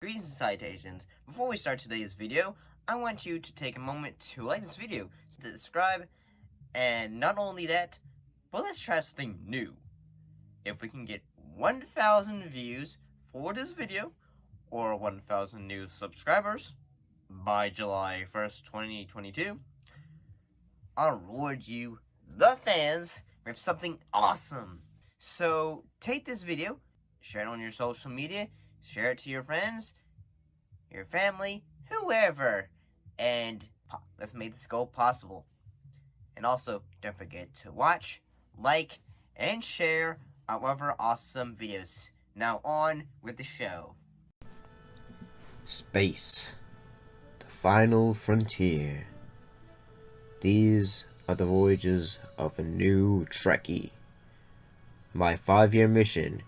Greetings and salutations. Before we start today's video, I want you to take a moment to like this video, to subscribe, and not only that, but let's try something new. If we can get 1,000 views for this video, or 1,000 new subscribers, by July 1st, 2022, I'll reward you, the fans, with something awesome. So, take this video, share it on your social media, share it to your friends, your family, whoever, and let's make this goal possible. And also, don't forget to watch, like, and share our other awesome videos. Now on with the show. Space, the final frontier. These are the voyages of a new Trekkie. My 5-year mission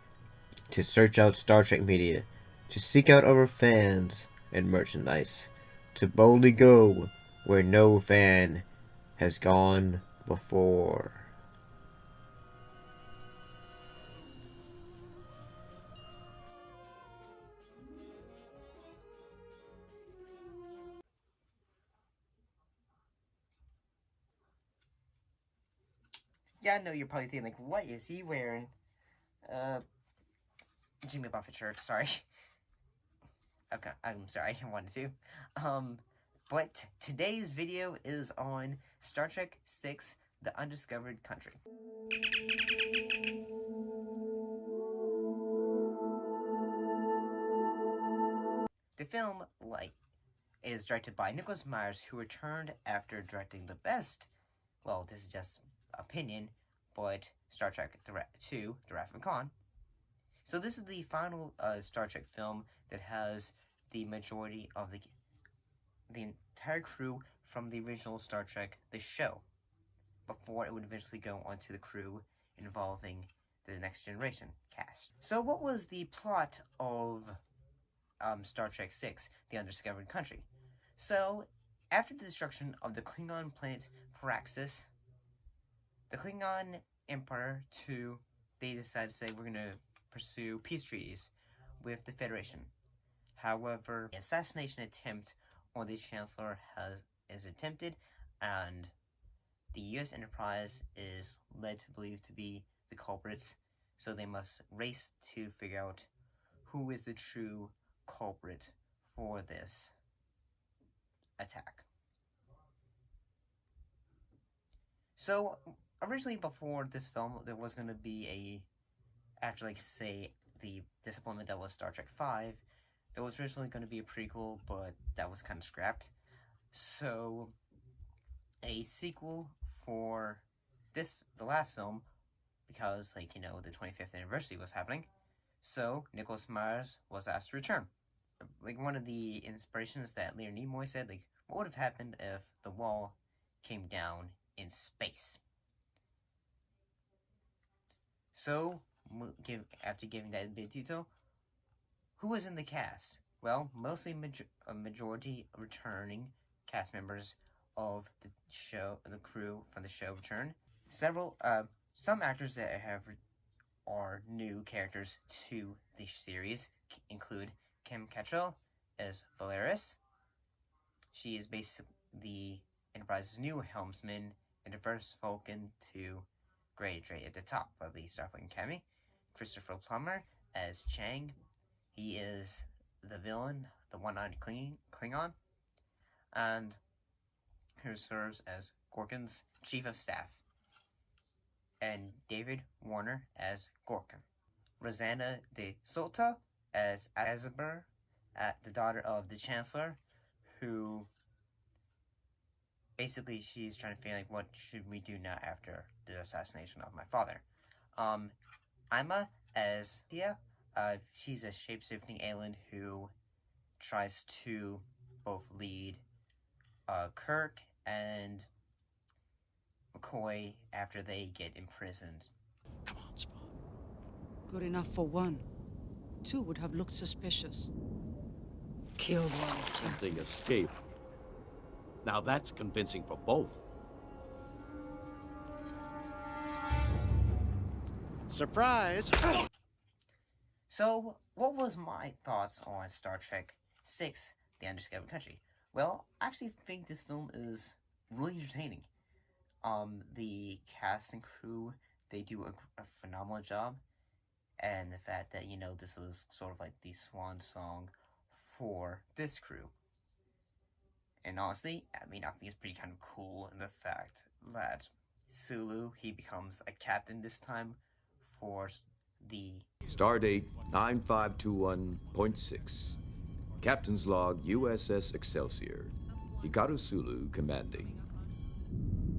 to search out Star Trek media, to seek out our fans and merchandise, to boldly go where no fan has gone before. Yeah, I know you're probably thinking, like, what is he wearing? Jimmy Buffett shirt, sorry. Okay, I'm sorry, I wanted to. But today's video is on Star Trek VI, The Undiscovered Country. The film, is directed by Nicholas Meyers, who returned after directing the best, well, this is just opinion, but Star Trek 2, The Wrath of Khan. So this is the final Star Trek film that has the majority of the entire crew from the original Star Trek, the show, before it would eventually go onto the crew involving the Next Generation cast. So what was the plot of Star Trek VI, The Undiscovered Country? So, after the destruction of the Klingon planet Paraxis, the Klingon Emperor they decided to say, we're going to pursue peace treaties with the Federation. However, the assassination attempt on the Chancellor is attempted, and the U.S. Enterprise is led to believe to be the culprits, so they must race to figure out who is the true culprit for this attack. So, originally before this film, there was going to be after, say, the disappointment that was Star Trek V, there was originally going to be a prequel, but that was kind of scrapped. So, a sequel for the last film, because, the 25th anniversary was happening, so Nicholas Meyers was asked to return. One of the inspirations that Leonard Nimoy said, what would have happened if the wall came down in space? So, after giving that bit of detail, who was in the cast? Well, mostly a majority returning cast members of the show, the crew from the show return. Some actors that are new characters to the series include Kim Cattrall as Valeris. She is basically the Enterprise's new helmsman and the first Vulcan to graduate at the top of the Starfleet Academy. Christopher Plummer as Chang. He is the villain, the one-eyed Klingon, and who serves as Gorkon's chief of staff. And David Warner as Gorkon. Rosanna de Solta as Azabur, the daughter of the Chancellor, who basically she's trying to figure what should we do now after the assassination of my father. Ima as Thea, she's a shape-shifting alien who tries to both lead Kirk and McCoy after they get imprisoned. Come on, Spock. Good enough for one. Two would have looked suspicious. Killed one attempt. Something escaped. Now that's convincing for both. Surprise! So, what was my thoughts on Star Trek 6, The Undiscovered Country? Well, I actually think this film is really entertaining. The cast and crew, they do a phenomenal job. And the fact that, this was sort of like the swan song for this crew. And honestly, I think it's pretty kind of cool in the fact that Sulu, he becomes a captain this time for the... Stardate 9521.6. Captain's Log USS Excelsior. Hikaru Sulu commanding.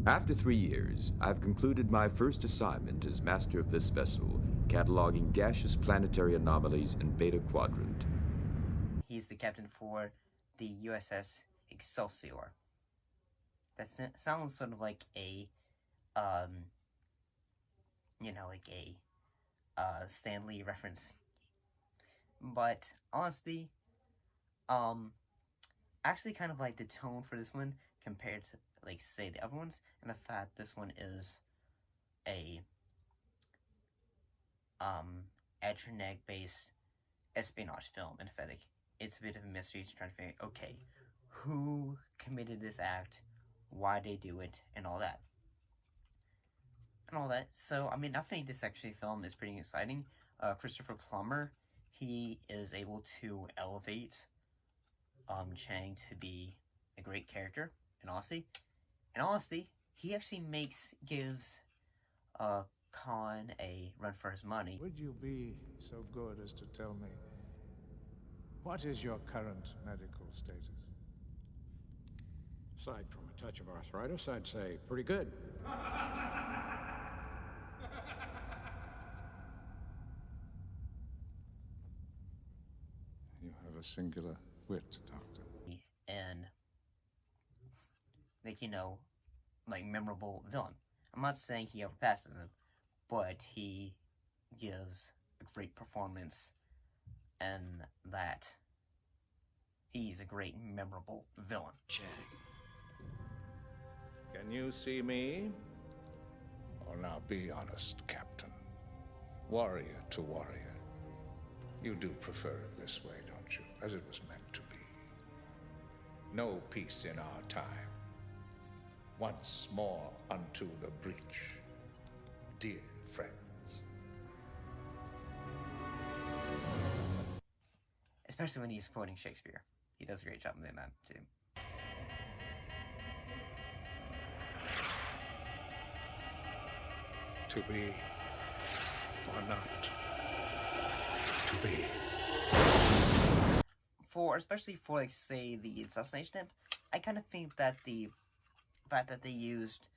After 3 years, I've concluded my first assignment as master of this vessel, cataloging gaseous planetary anomalies in Beta Quadrant. He's the captain for the USS Excelsior. That sounds sort of like a, Stan Lee reference. But honestly, actually kind of like the tone for this one compared to, like, say, the other ones, and the fact this one is a, Eternet-based espionage film, in fact, like, it's a bit of a mystery to try to figure out, okay, who committed this act, why they do it, and all that. So, I think this actually film is pretty exciting. Christopher Plummer, he is able to elevate Chang to be a great character, and honestly, he actually gives Khan a run for his money. Would you be so good as to tell me, what is your current medical status? Aside from a touch of arthritis, I'd say pretty good. You have a singular wit, Doctor. And, memorable villain. I'm not saying he overpasses him, but he gives a great performance, and that he's a great, memorable villain. Chang. Can you see me? Oh, now be honest, Captain. Warrior to warrior. You do prefer it this way, don't you? As it was meant to be. No peace in our time. Once more unto the breach, dear friends. Especially when he's quoting Shakespeare. He does a great job in that, too. To be or not to be. Especially for, like, say, the assassination attempt, I kind of think that the fact that they used,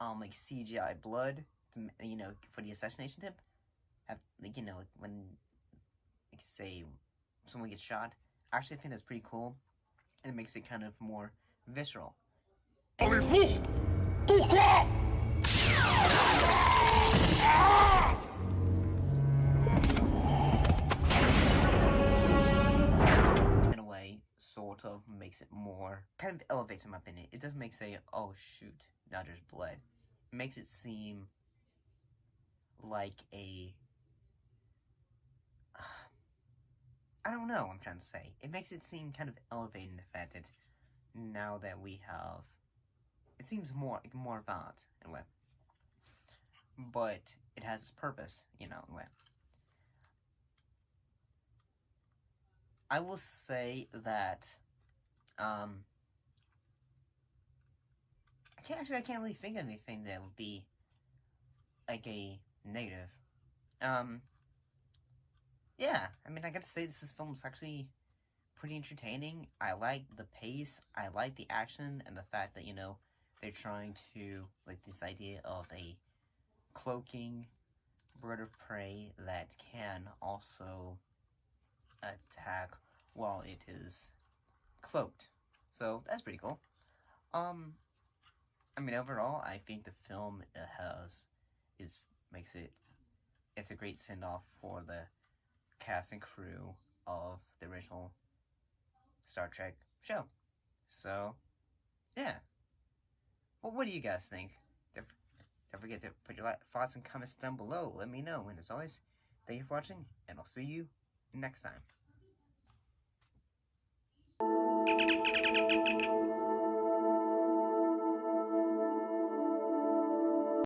CGI blood, for the assassination attempt, when, say, someone gets shot, I actually think that's pretty cool, and it makes it kind of more visceral. In a way, sort of makes it more, kind of elevates in my opinion. It doesn't make say, oh shoot, now there's blood. It makes it seem like a, I don't know what I'm trying to say. It makes it seem kind of elevating the fact that now that we have, it seems more violent in a way. But it has its purpose, in a way. I will say that, I can't really think of anything that would be, like, a negative. Yeah, I gotta say this film is actually pretty entertaining. I like the pace, I like the action, and the fact that, they're trying to, like, this idea of a cloaking bird of prey that can also attack while it is cloaked. So, that's pretty cool. Overall, I think the film it's a great send-off for the cast and crew of the original Star Trek show. So, yeah. Well, what do you guys think? Don't forget to put your thoughts and comments down below. Let me know. And as always, Thank you for watching, and I'll see you next time.